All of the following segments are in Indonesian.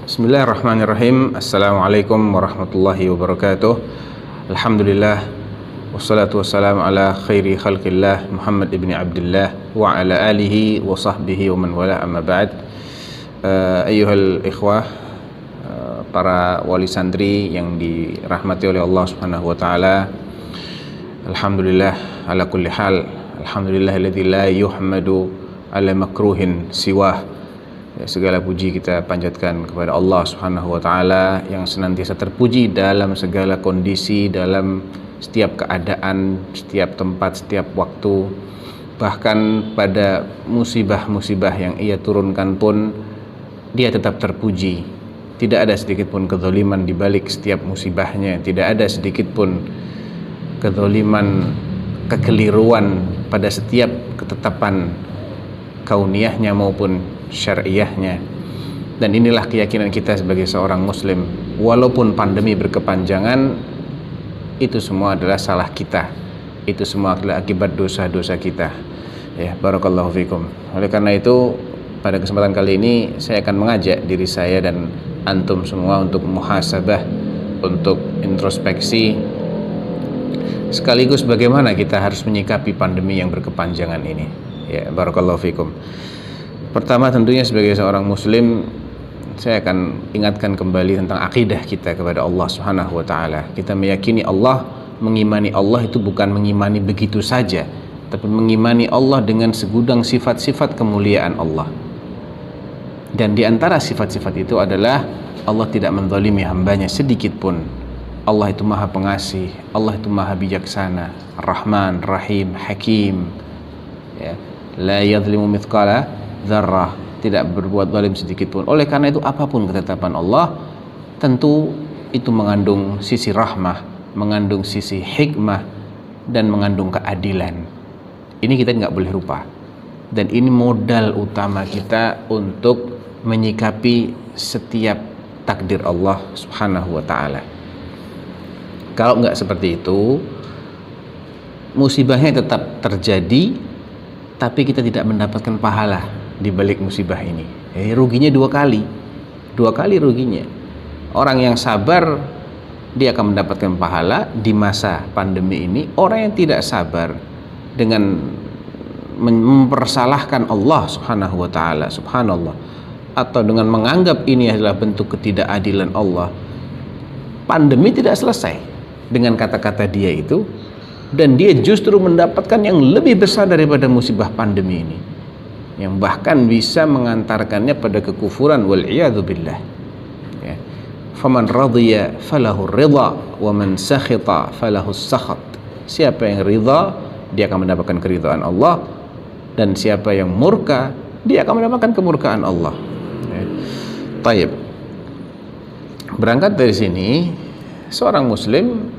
Bismillahirrahmanirrahim. Assalamualaikum warahmatullahi wabarakatuh. Alhamdulillah, wassalatu wassalamu ala khairi khalqillah Muhammad ibn Abdullah wa ala alihi wa sahbihi wa man wala, amma ba'd. Ayyuhal ikhwah, para wali santri yang dirahmati oleh Allah Subhanahu wa taala. Alhamdulillah ala kulli hal. Alhamdulillahilladzi la yuhmadu ala makruhin siwah. Segala puji kita panjatkan kepada Allah Subhanahu wa taala yang senantiasa terpuji dalam segala kondisi, dalam setiap keadaan, setiap tempat, setiap waktu. Bahkan pada musibah-musibah yang Ia turunkan pun Dia tetap terpuji. Tidak ada sedikit pun kezaliman di balik setiap musibahnya, tidak ada sedikit pun kezaliman, kekeliruan pada setiap ketetapan kauniyahnya maupun syariahnya. Dan inilah keyakinan kita sebagai seorang muslim. Walaupun pandemi berkepanjangan, itu semua adalah salah kita, itu semua adalah akibat dosa-dosa kita. Ya, barakallahu fikum. Oleh karena itu, pada kesempatan kali ini saya akan mengajak diri saya dan antum semua untuk muhasabah, untuk introspeksi, sekaligus bagaimana kita harus menyikapi pandemi yang berkepanjangan ini. Ya, barakallahu fikum. Pertama, tentunya sebagai seorang muslim, saya akan ingatkan kembali tentang akidah kita kepada Allah Subhanahu wa taala. Kita meyakini Allah, mengimani Allah itu bukan mengimani begitu saja, tapi mengimani Allah dengan segudang sifat-sifat kemuliaan Allah. Dan di antara sifat-sifat itu adalah Allah tidak menzalimi hambanya sedikit pun. Allah itu Maha Pengasih, Allah itu Maha Bijaksana, Rahman, Rahim, Hakim. Ya, la yadhlimu mithqala dzarrah, tidak berbuat zalim sedikit pun. Oleh karena itu, apapun ketetapan Allah, tentu itu mengandung sisi rahmah, mengandung sisi hikmah, dan mengandung keadilan. Ini kita nggak boleh lupa. Dan ini modal utama kita untuk menyikapi setiap takdir Allah Subhanahu wa ta'ala. Kalau nggak seperti itu, musibahnya tetap terjadi, tapi kita tidak mendapatkan pahala di balik musibah ini. Ruginya dua kali ruginya. Orang yang sabar, dia akan mendapatkan pahala di masa pandemi ini. Orang yang tidak sabar dengan mempersalahkan Allah Subhanahu wa ta'ala, subhanallah, atau dengan menganggap ini adalah bentuk ketidakadilan Allah, pandemi tidak selesai dengan kata-kata dia itu, dan dia justru mendapatkan yang lebih besar daripada musibah pandemi ini, yang bahkan bisa mengantarkannya pada kekufuran, wal iyadzu billah. Ya. Faman radhiya falahu ridha wa man sakhita falahu sakhat. Siapa yang ridha, dia akan mendapatkan keridhaan Allah, dan siapa yang murka, dia akan mendapatkan kemurkaan Allah. Ya. Taib. Berangkat dari sini, seorang muslim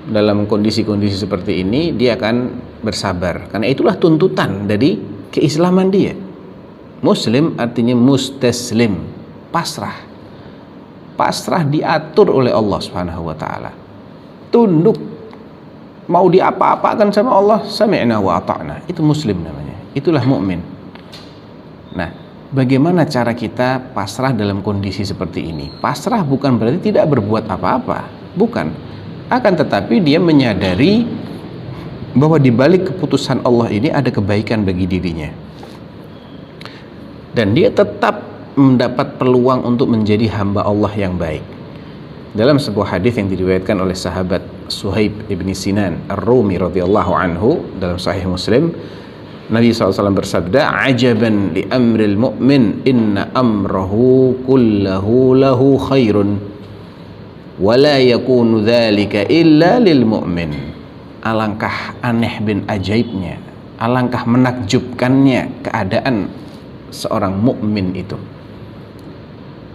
dalam kondisi-kondisi seperti ini dia akan bersabar, karena itulah tuntutan dari keislaman dia. Muslim artinya mustaslim, pasrah. Pasrah diatur oleh Allah Subhanahu wa taala. Tunduk, mau diapa-apakan sama Allah, sami'na wa ata'na. Itu muslim namanya. Itulah mukmin. Nah, bagaimana cara kita pasrah dalam kondisi seperti ini? Pasrah bukan berarti tidak berbuat apa-apa, bukan. Akan tetapi dia menyadari bahwa di balik keputusan Allah ini ada kebaikan bagi dirinya, dan dia tetap mendapat peluang untuk menjadi hamba Allah yang baik. Dalam sebuah hadis yang diriwayatkan oleh sahabat Suhaib ibn Sinan Ar-Rumi radhiyallahu anhu dalam Sahih Muslim, Nabi SAW bersabda, "Ajaban li amril mu'min, inna amrahu kullahu lahu khairun, wa la yakunu dzalika illa lil mu'min." Alangkah aneh bin ajaibnya, alangkah menakjubkannya keadaan seorang mukmin itu.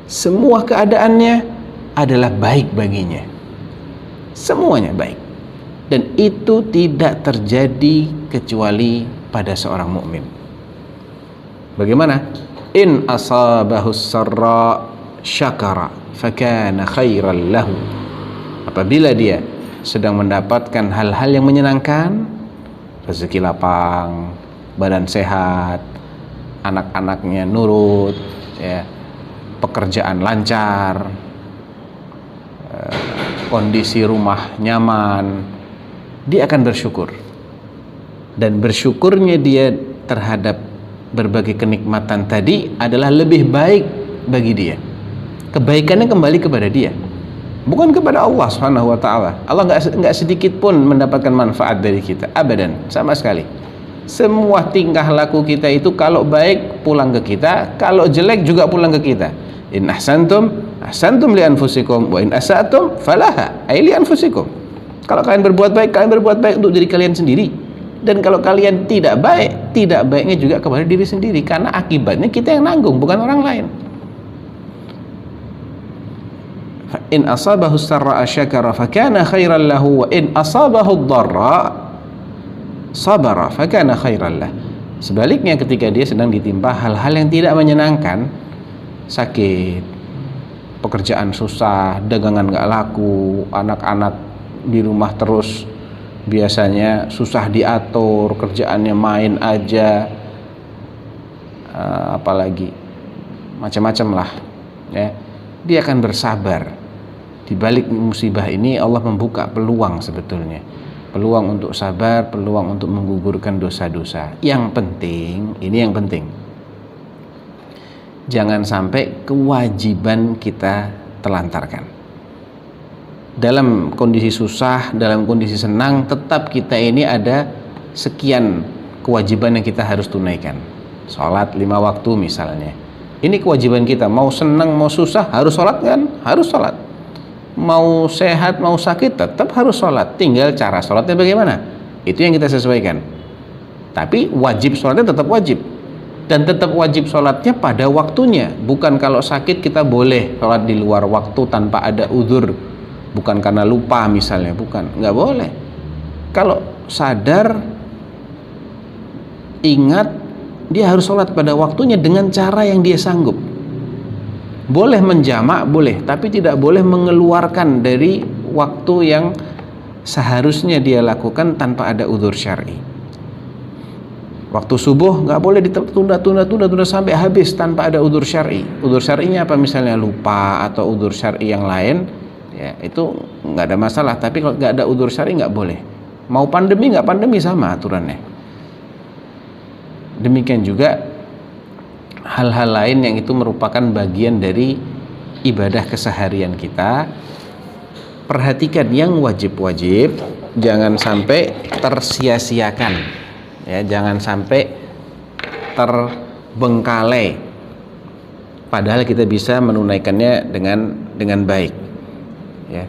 Semua keadaannya adalah baik baginya, semuanya baik, dan itu tidak terjadi kecuali pada seorang mukmin. Bagaimana? In asabahu sarra syakara fakana khairan lahu. Apabila dia sedang mendapatkan hal-hal yang menyenangkan, rezeki lapang, badan sehat, anak-anaknya nurut, ya, pekerjaan lancar, kondisi rumah nyaman, dia akan bersyukur. Dan bersyukurnya dia terhadap berbagai kenikmatan tadi adalah lebih baik bagi dia. Kebaikannya kembali kepada dia, bukan kepada Allah Subhanahu wa taala. Allah enggak sedikit pun mendapatkan manfaat dari kita, abadan, sama sekali. Semua tingkah laku kita itu kalau baik pulang ke kita, kalau jelek juga pulang ke kita. In ahsantum li anfusikum wa in asa'tum falaha, ay li anfusikum. Kalau kalian berbuat baik untuk diri kalian sendiri. Dan kalau kalian tidak baiknya juga kepada diri sendiri, karena akibatnya kita yang nanggung, bukan orang lain. Fa in asabahu sarra syakara fa kana khairan lahu wa in asabahu dharra sabara fa kana khairan lah. Sebaliknya ketika dia sedang ditimpa hal-hal yang tidak menyenangkan, sakit, pekerjaan susah, dagangan gak laku, anak-anak di rumah terus biasanya susah diatur, kerjaannya main aja, apalagi macam-macam lah ya, dia akan bersabar. Di balik musibah ini Allah membuka peluang, sebetulnya peluang untuk sabar, peluang untuk menggugurkan dosa-dosa. Yang penting, ini yang penting, jangan sampai kewajiban kita telantarkan. Dalam kondisi susah, dalam kondisi senang, tetap kita ini ada sekian kewajiban yang kita harus tunaikan. Sholat 5 waktu misalnya, ini kewajiban kita. Mau senang mau susah harus sholat kan? Harus sholat. Mau sehat mau sakit tetap harus sholat. Tinggal cara sholatnya bagaimana, itu yang kita sesuaikan. Tapi wajib sholatnya tetap wajib, dan tetap wajib sholatnya pada waktunya. Bukan kalau sakit kita boleh sholat di luar waktu tanpa ada udzur, bukan karena lupa misalnya, bukan, nggak boleh. Kalau sadar, ingat, dia harus sholat pada waktunya dengan cara yang dia sanggup. Boleh menjamak, boleh, tapi tidak boleh mengeluarkan dari waktu yang seharusnya dia lakukan tanpa ada udzur syar'i. Waktu subuh nggak boleh ditunda sampai habis tanpa ada udzur syar'i. Udzur syar'inya apa? Misalnya lupa atau udzur syar'i yang lain, ya itu nggak ada masalah. Tapi kalau nggak ada udzur syar'i nggak boleh. Mau pandemi nggak pandemi sama aturannya. Demikian juga hal-hal lain yang itu merupakan bagian dari ibadah keseharian kita. Perhatikan yang wajib-wajib, jangan sampai tersia-siakan, ya, jangan sampai terbengkalai, padahal kita bisa menunaikannya dengan baik, ya.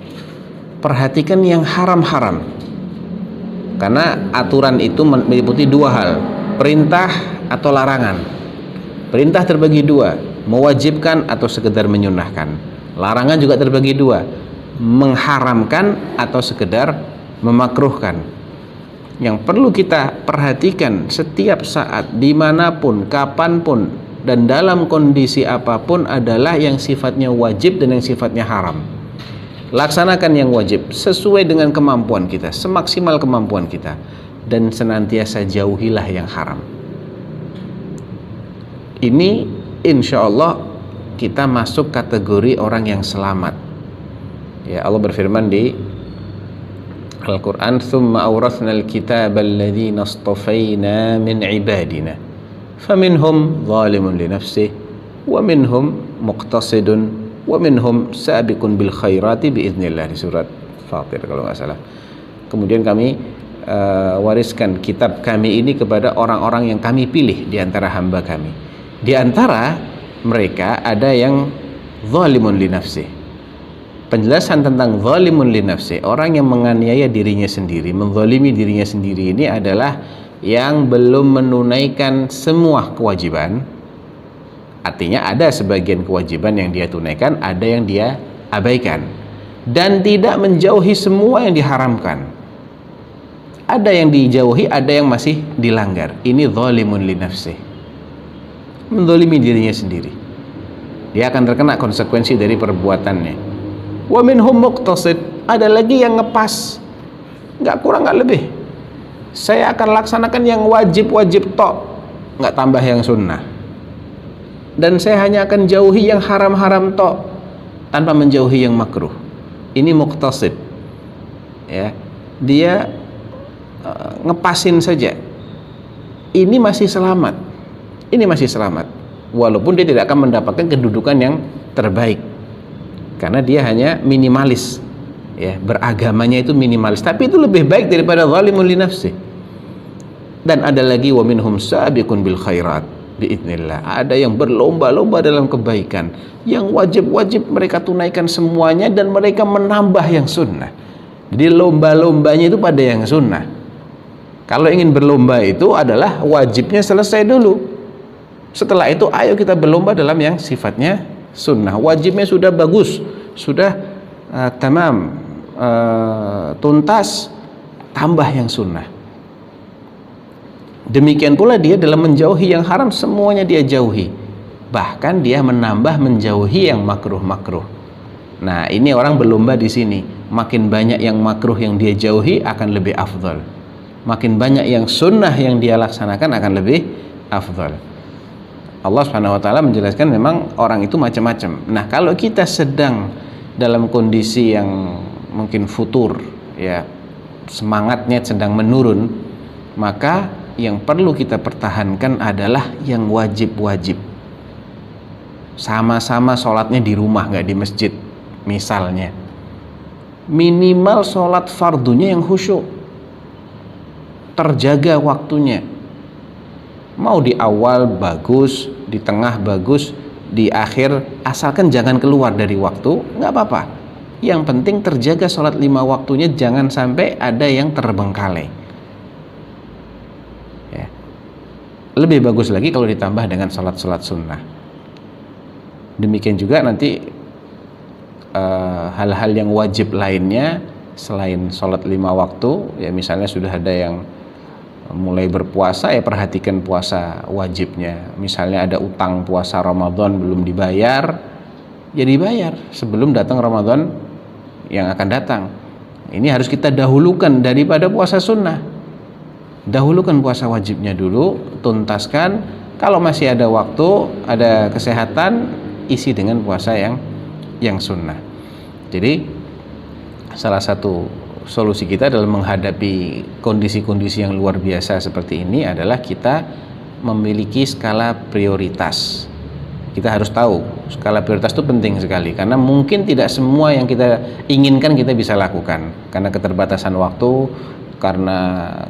Perhatikan yang haram-haram, karena aturan itu meliputi 2 hal, perintah atau larangan. Perintah terbagi 2, mewajibkan atau sekedar menyunahkan. Larangan juga terbagi 2, mengharamkan atau sekedar memakruhkan. Yang perlu kita perhatikan setiap saat, dimanapun, kapanpun, dan dalam kondisi apapun adalah yang sifatnya wajib dan yang sifatnya haram. Laksanakan yang wajib sesuai dengan kemampuan kita, semaksimal kemampuan kita, dan senantiasa jauhilah yang haram. Ini insya Allah kita masuk kategori orang yang selamat. Ya, Allah berfirman di Al-Quran, "Tsumma awrathnal kitaba alladhina astafaina min ibadina, faminhum zalimun li nafsihi, wa minhum muqtasidun, wa minhum sabiqun bil khairati biiznillah." Di surat Fatir kalau nggak salah. Kemudian kami wariskan kitab kami ini kepada orang-orang yang kami pilih di antara hamba kami. Di antara mereka ada yang zalimun li nafsi. Penjelasan tentang zalimun li nafsi, orang yang menganiaya dirinya sendiri, menzalimi dirinya sendiri, ini adalah yang belum menunaikan semua kewajiban. Artinya ada sebagian kewajiban yang dia tunaikan, ada yang dia abaikan, dan tidak menjauhi semua yang diharamkan. Ada yang dijauhi, ada yang masih dilanggar. Ini zalimun li nafsi, menzalimi dirinya sendiri. Dia akan terkena konsekuensi dari perbuatannya. Wa minhum muqtasid, ada lagi yang ngepas, nggak kurang nggak lebih. Saya akan laksanakan yang wajib-wajib tok, nggak tambah yang sunnah. dan saya hanya akan jauhi yang haram-haram tok tanpa menjauhi yang makruh. Ini muqtasid, ya, dia ngepasin saja. Ini masih selamat, walaupun dia tidak akan mendapatkan kedudukan yang terbaik karena dia hanya minimalis, ya, beragamanya itu minimalis, tapi itu lebih baik daripada zalimun li nafsi. Dan ada lagi wa minhum sabiqun bil khairat biidznillah, ada yang berlomba-lomba dalam kebaikan, yang wajib-wajib mereka tunaikan semuanya dan mereka menambah yang sunnah. Jadi lomba-lombanya itu pada yang sunnah. Kalau ingin berlomba itu adalah wajibnya selesai dulu, setelah itu ayo kita berlomba dalam yang sifatnya sunnah. Wajibnya sudah bagus, sudah tamam, tuntas, tambah yang sunnah. Demikian pula dia dalam menjauhi yang haram, semuanya dia jauhi, bahkan dia menambah menjauhi yang makruh-makruh. Nah, ini orang berlomba di sini. Makin banyak yang makruh yang dia jauhi akan lebih afdal, makin banyak yang sunnah yang dia laksanakan akan lebih afdal. Allah Subhanahu wa taala menjelaskan memang orang itu macam-macam. Nah, kalau kita sedang dalam kondisi yang mungkin futur, ya, semangatnya sedang menurun, maka yang perlu kita pertahankan adalah yang wajib-wajib. Sama-sama sholatnya di rumah, nggak di masjid misalnya. Minimal sholat fardunya yang khusyuk, terjaga waktunya. Mau di awal bagus, di tengah bagus, di akhir asalkan jangan keluar dari waktu, nggak apa-apa. Yang penting terjaga sholat 5 waktunya, jangan sampai ada yang terbengkalai. Ya. Lebih bagus lagi kalau ditambah dengan sholat-sholat sunnah. Demikian juga nanti hal-hal yang wajib lainnya selain sholat 5 waktu, ya misalnya sudah ada yang mulai berpuasa, ya perhatikan puasa wajibnya. Misalnya ada utang puasa Ramadan belum dibayar, ya dibayar sebelum datang Ramadan yang akan datang. Ini harus kita dahulukan daripada puasa sunnah. Dahulukan puasa wajibnya dulu, tuntaskan. Kalau masih ada waktu, ada kesehatan, isi dengan puasa yang sunnah. Jadi salah satu solusi kita dalam menghadapi kondisi-kondisi yang luar biasa seperti ini adalah kita memiliki skala prioritas. Kita harus tahu skala prioritas itu penting sekali, karena mungkin tidak semua yang kita inginkan kita bisa lakukan karena keterbatasan waktu, karena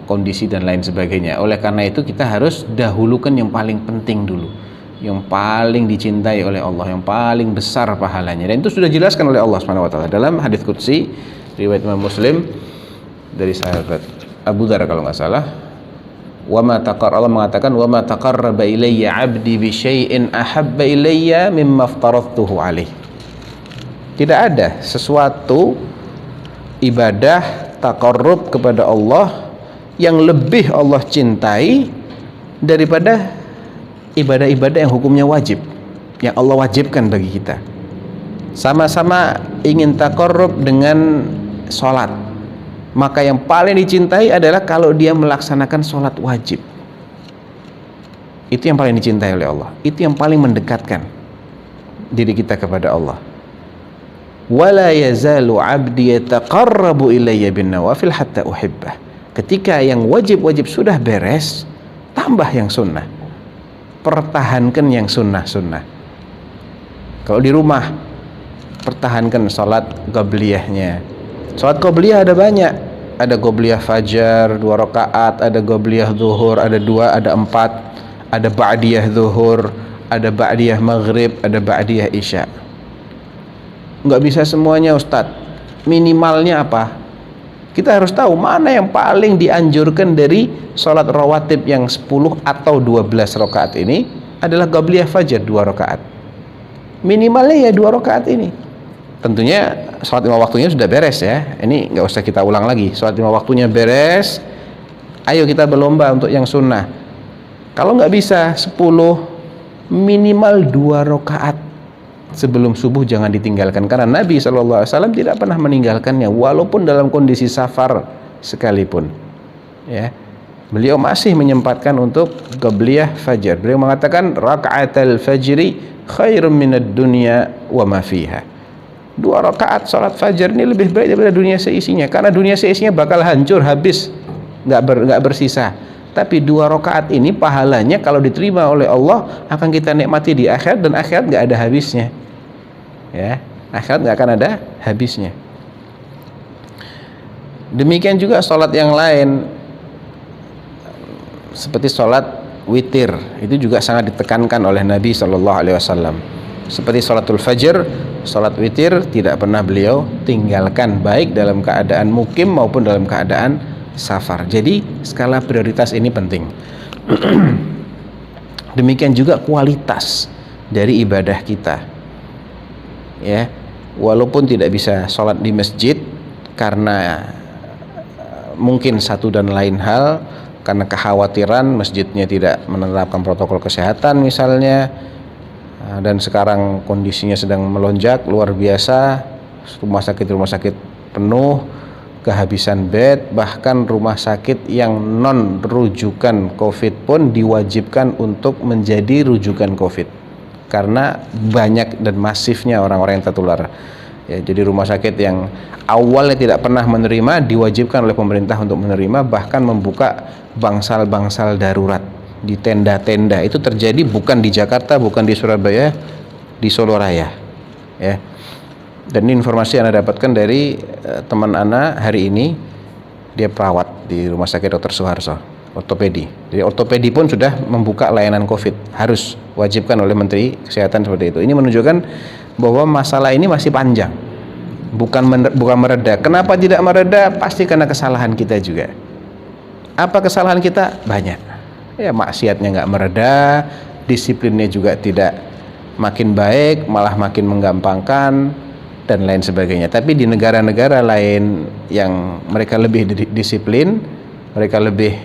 kondisi dan lain sebagainya. Oleh karena itu kita harus dahulukan yang paling penting dulu, yang paling dicintai oleh Allah, yang paling besar pahalanya. Dan itu sudah dijelaskan oleh Allah Subhanahu wa taala dalam hadis qudsi riwayat Imam Muslim dari sahabat Abu Dzar kalau nggak salah. Allah mengatakan, wa ma taqarraba ilayya 'abdi bi syai'in ahabba ilayya mimma aftaradtuhu alaih. Tidak ada sesuatu ibadah taqarrub kepada Allah yang lebih Allah cintai daripada ibadah-ibadah yang hukumnya wajib, yang Allah wajibkan bagi kita. Sama-sama ingin taqarrub dengan sholat, maka yang paling dicintai adalah kalau dia melaksanakan sholat wajib. Itu yang paling dicintai oleh Allah, itu yang paling mendekatkan diri kita kepada Allah. Wala yazalu 'abdi yataqarrabu ilayya bin nawafil hatta uhibbah. Ketika yang wajib-wajib sudah beres, tambah yang sunnah, pertahankan yang sunnah-sunnah. Kalau di rumah, pertahankan sholat qabliyahnya. Sholat qabliyah ada banyak, ada qabliyah fajar 2 rakaat, ada qabliyah zuhur ada 2, ada 4, ada ba'diyah zuhur, ada ba'diyah maghrib, ada ba'diyah isya. Nggak bisa semuanya Ustadz. Minimalnya apa? Kita harus tahu mana yang paling dianjurkan dari sholat rawatib yang 10 atau 12 rakaat ini adalah qabliyah fajar 2 rakaat. Minimalnya ya 2 rakaat ini. Tentunya sholat 5 waktunya sudah beres ya. Ini nggak usah kita ulang lagi. Sholat 5 waktunya beres. Ayo kita berlomba untuk yang sunnah. Kalau nggak bisa 10, minimal 2 rakaat sebelum subuh jangan ditinggalkan, karena Nabi SAW tidak pernah meninggalkannya walaupun dalam kondisi safar sekalipun. Ya, beliau masih menyempatkan untuk qabliyah fajar. Beliau mengatakan raka'atul fajri khairum minad dunya wa ma fiha. 2 rakaat salat fajar ini lebih baik daripada dunia seisinya, karena dunia seisinya bakal hancur habis, nggak bersisa. Tapi 2 rakaat ini pahalanya kalau diterima oleh Allah akan kita nikmati di akhirat, dan akhirat nggak ada habisnya. Ya, akhirat nggak akan ada habisnya. Demikian juga salat yang lain seperti salat witir, itu juga sangat ditekankan oleh Nabi SAW. Seperti salatul fajr, salat witir tidak pernah beliau tinggalkan, baik dalam keadaan mukim maupun dalam keadaan safar. Jadi skala prioritas ini penting. Demikian juga kualitas dari ibadah kita. Ya, walaupun tidak bisa sholat di masjid karena mungkin satu dan lain hal, karena kekhawatiran masjidnya tidak menerapkan protokol kesehatan misalnya, dan sekarang kondisinya sedang melonjak luar biasa, rumah sakit penuh, kehabisan bed, bahkan rumah sakit yang non rujukan COVID pun diwajibkan untuk menjadi rujukan COVID karena banyak dan masifnya orang-orang yang tertular. Ya, jadi rumah sakit yang awalnya tidak pernah menerima diwajibkan oleh pemerintah untuk menerima, bahkan membuka bangsal-bangsal darurat di tenda-tenda. Itu terjadi bukan di Jakarta, bukan di Surabaya, di Solo Raya. Ya. Dan ini informasi yang Anda dapatkan dari teman Ana hari ini. Dia perawat di Rumah Sakit Dr. Suharto, ortopedi. Jadi ortopedi pun sudah membuka layanan COVID, harus wajibkan oleh Menteri Kesehatan seperti itu. Ini menunjukkan bahwa masalah ini masih panjang, bukan mereda. Kenapa tidak mereda? Pasti karena kesalahan kita juga. Apa kesalahan kita? Banyak. Ya, maksiatnya nggak mereda, disiplinnya juga tidak makin baik, malah makin menggampangkan, dan lain sebagainya. Tapi di negara-negara lain yang mereka lebih disiplin, mereka lebih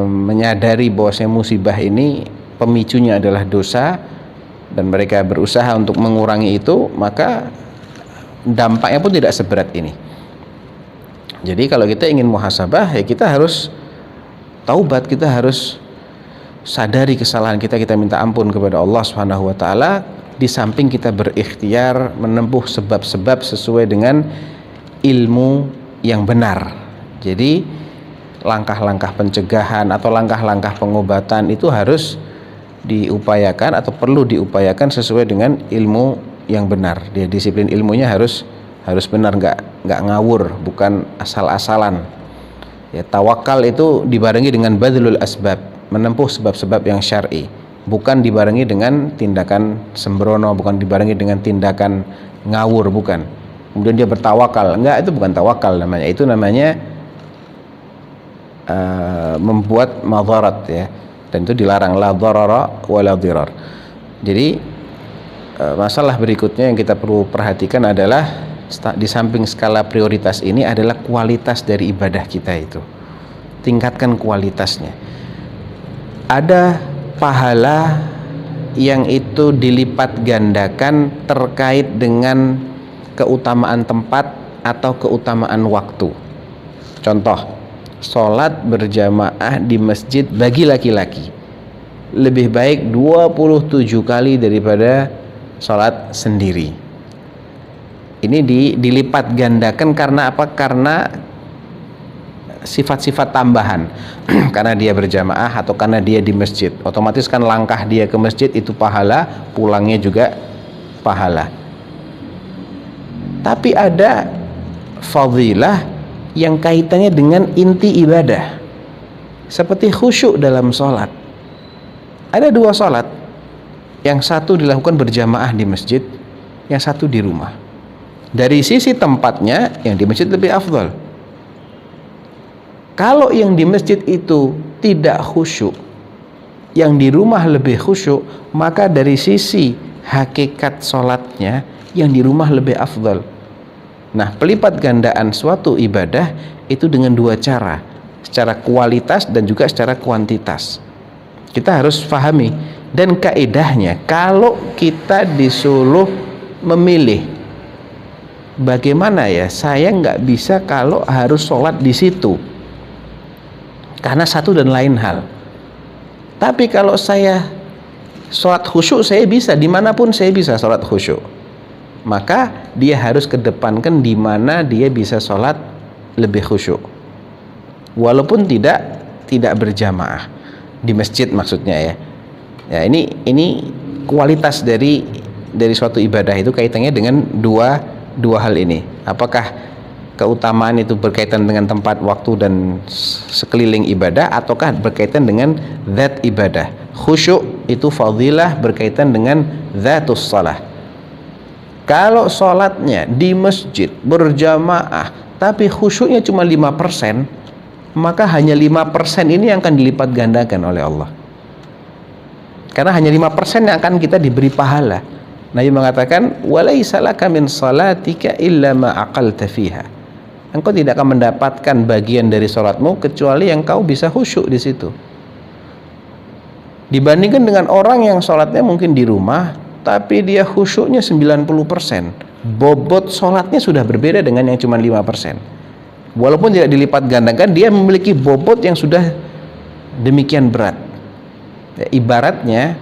menyadari bahwasanya musibah ini pemicunya adalah dosa, dan mereka berusaha untuk mengurangi itu, maka dampaknya pun tidak seberat ini. Jadi kalau kita ingin muhasabah, ya kita harus taubat, kita harus sadari kesalahan kita, kita minta ampun kepada Allah Subhanahu wa taala, di samping kita berikhtiar menempuh sebab-sebab sesuai dengan ilmu yang benar. Jadi langkah-langkah pencegahan atau langkah-langkah pengobatan itu harus diupayakan atau perlu diupayakan sesuai dengan ilmu yang benar. Dia disiplin ilmunya harus benar, nggak ngawur, bukan asal-asalan. Ya, tawakal itu dibarengi dengan badlul asbab, menempuh sebab-sebab yang syar'i, bukan dibarengi dengan tindakan sembrono, bukan dibarengi dengan tindakan ngawur, bukan. Kemudian dia bertawakal, enggak, itu bukan tawakal namanya. Itu namanya membuat madharat, ya. Dan itu dilarang, la dharara wa la dhirar. Jadi masalah berikutnya yang kita perlu perhatikan adalah di samping skala prioritas ini adalah kualitas dari ibadah kita itu. Tingkatkan kualitasnya. Ada pahala yang itu dilipat gandakan terkait dengan keutamaan tempat atau keutamaan waktu. Contoh, sholat berjamaah di masjid bagi laki-laki lebih baik 27 kali daripada sholat sendiri. Ini dilipat gandakan karena apa? Karena sifat-sifat tambahan. Karena dia berjamaah atau karena dia di masjid, otomatis kan langkah dia ke masjid itu pahala, pulangnya juga pahala. Tapi ada fadilah yang kaitannya dengan inti ibadah, seperti khusyuk dalam sholat. Ada 2 sholat, yang satu dilakukan berjamaah di masjid, yang satu di rumah. Dari sisi tempatnya, yang di masjid lebih afdal. Kalau yang di masjid itu tidak khusyuk, yang di rumah lebih khusyuk, maka dari sisi hakikat sholatnya, yang di rumah lebih afdal. Nah, pelipat gandaan suatu ibadah itu dengan 2 cara, secara kualitas dan juga secara kuantitas. Kita harus pahami, dan kaedahnya kalau kita disuruh memilih, bagaimana ya, saya nggak bisa kalau harus sholat di situ. karena satu dan lain hal. Tapi kalau saya sholat khusyuk, saya bisa dimanapun saya bisa sholat khusyuk, maka dia harus kedepankan di mana dia bisa sholat lebih khusyuk, walaupun tidak berjamaah di masjid maksudnya ya. Ya, ini kualitas dari suatu ibadah itu kaitannya dengan dua hal ini. Apakah keutamaan itu berkaitan dengan tempat, waktu, dan sekeliling ibadah, ataukah berkaitan dengan zat ibadah. Khusyuk itu fadilah berkaitan dengan zatus salah. Kalau sholatnya di masjid berjamaah tapi khusyuknya cuma 5%, maka hanya 5% ini yang akan dilipat gandakan oleh Allah, karena hanya 5% yang akan kita diberi pahala. Nabi mengatakan, walaisa laka min salatika illa ma aqalta fiha. Engkau tidak akan mendapatkan bagian dari sholatmu kecuali yang kau bisa khusyuk di situ. Dibandingkan dengan orang yang sholatnya mungkin di rumah tapi dia khusyuknya 90%, bobot sholatnya sudah berbeda dengan yang cuma 5%. Walaupun tidak dilipat gandakan, dia memiliki bobot yang sudah demikian berat. Ya, ibaratnya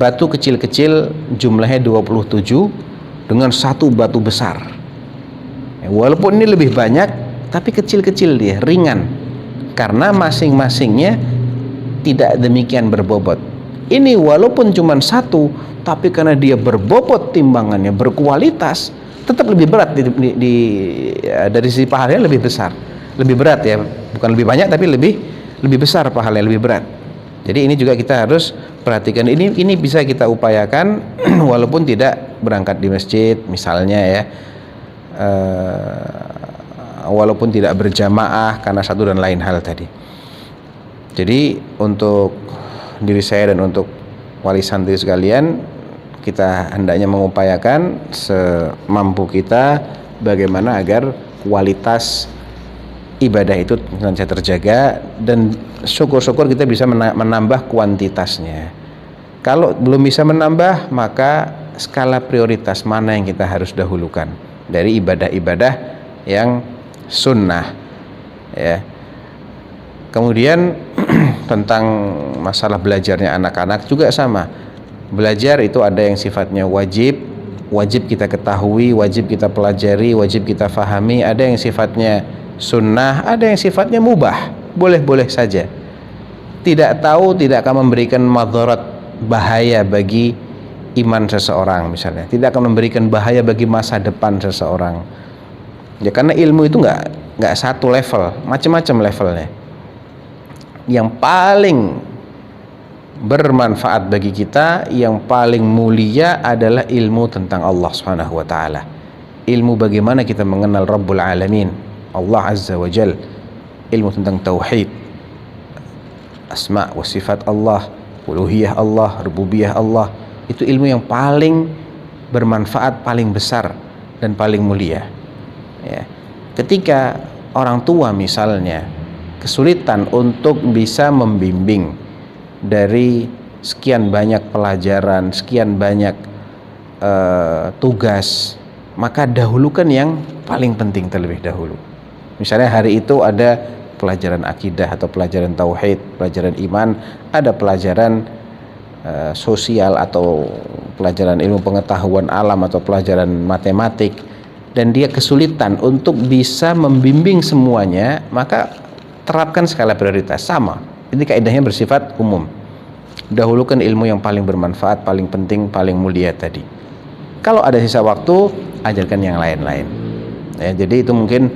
batu kecil-kecil jumlahnya 27 dengan satu batu besar. Ya, walaupun ini lebih banyak, tapi kecil-kecil dia, ringan, karena masing-masingnya tidak demikian berbobot. Ini walaupun cuma satu, tapi karena dia berbobot timbangannya, berkualitas, tetap lebih berat dari sisi pahalanya lebih besar, lebih berat ya, bukan lebih banyak tapi lebih besar pahalanya, lebih berat. Jadi ini juga kita harus perhatikan. Ini bisa kita upayakan walaupun tidak berangkat di masjid misalnya ya, walaupun tidak berjamaah karena satu dan lain hal tadi. Jadi untuk diri saya dan untuk wali santri sekalian, kita hendaknya mengupayakan semampu kita bagaimana agar kualitas ibadah itu bisa terjaga, dan syukur-syukur kita bisa menambah kuantitasnya. Kalau belum bisa menambah, maka skala prioritas mana yang kita harus dahulukan dari ibadah-ibadah yang sunnah ya. Kemudian tentang masalah belajarnya anak-anak juga sama. Belajar itu ada yang sifatnya wajib kita ketahui, wajib kita pelajari, wajib kita fahami. Ada yang sifatnya sunnah, ada yang sifatnya mubah, boleh-boleh saja. Tidak tahu tidak akan memberikan madarat, bahaya bagi iman seseorang misalnya, tidak akan memberikan bahaya bagi masa depan seseorang ya, karena ilmu itu nggak satu level, macam-macam levelnya. Yang paling bermanfaat bagi kita, yang paling mulia adalah ilmu tentang Allah Subhanahu wa taala. Ilmu bagaimana kita mengenal Rabbul Alamin, Allah Azza wa Jal. Ilmu tentang tauhid, asma wa sifat Allah, uluhiyah Allah, rububiyah Allah. Itu ilmu yang paling bermanfaat, paling besar dan paling mulia ya. Ketika orang tua misalnya kesulitan untuk bisa membimbing dari sekian banyak pelajaran, sekian banyak tugas, maka dahulukan yang paling penting terlebih dahulu. Misalnya hari itu ada pelajaran akidah atau pelajaran tauhid, pelajaran iman, ada pelajaran sosial atau pelajaran ilmu pengetahuan alam atau pelajaran matematik, dan dia kesulitan untuk bisa membimbing semuanya, maka terapkan skala prioritas sama. Ini kaidahnya bersifat umum. Dahulukan ilmu yang paling bermanfaat, paling penting, paling mulia tadi. Kalau ada sisa waktu, ajarkan yang lain-lain ya. Jadi itu mungkin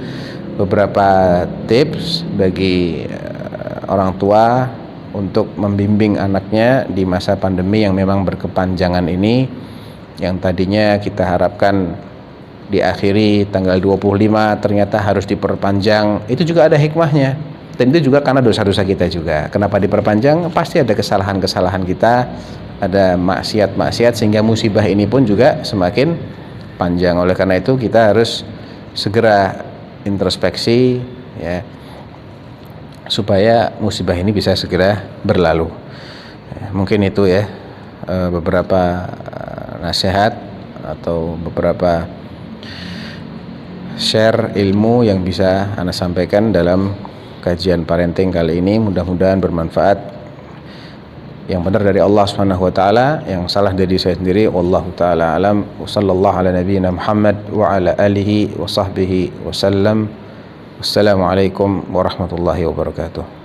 beberapa tips bagi orang tua untuk membimbing anaknya di masa pandemi yang memang berkepanjangan ini, yang tadinya kita harapkan diakhiri tanggal 25 ternyata harus diperpanjang. Itu juga ada hikmahnya, dan itu juga karena dosa-dosa kita juga. Kenapa diperpanjang? Pasti ada kesalahan-kesalahan kita, ada maksiat-maksiat, sehingga musibah ini pun juga semakin panjang. Oleh karena itu kita harus segera introspeksi ya, supaya musibah ini bisa segera berlalu ya. Mungkin itu ya beberapa nasihat atau beberapa share ilmu yang bisa Ana sampaikan dalam kajian parenting kali ini. Mudah-mudahan bermanfaat. Yang benar dari Allah Subhanahu wa taala, yang salah dari saya sendiri. Wallahu taala alam. Wassallallahu ala nabiyyina Muhammad wa ala alihi wa sahbihi wasallam. Wassalamualaikum warahmatullahi wabarakatuh.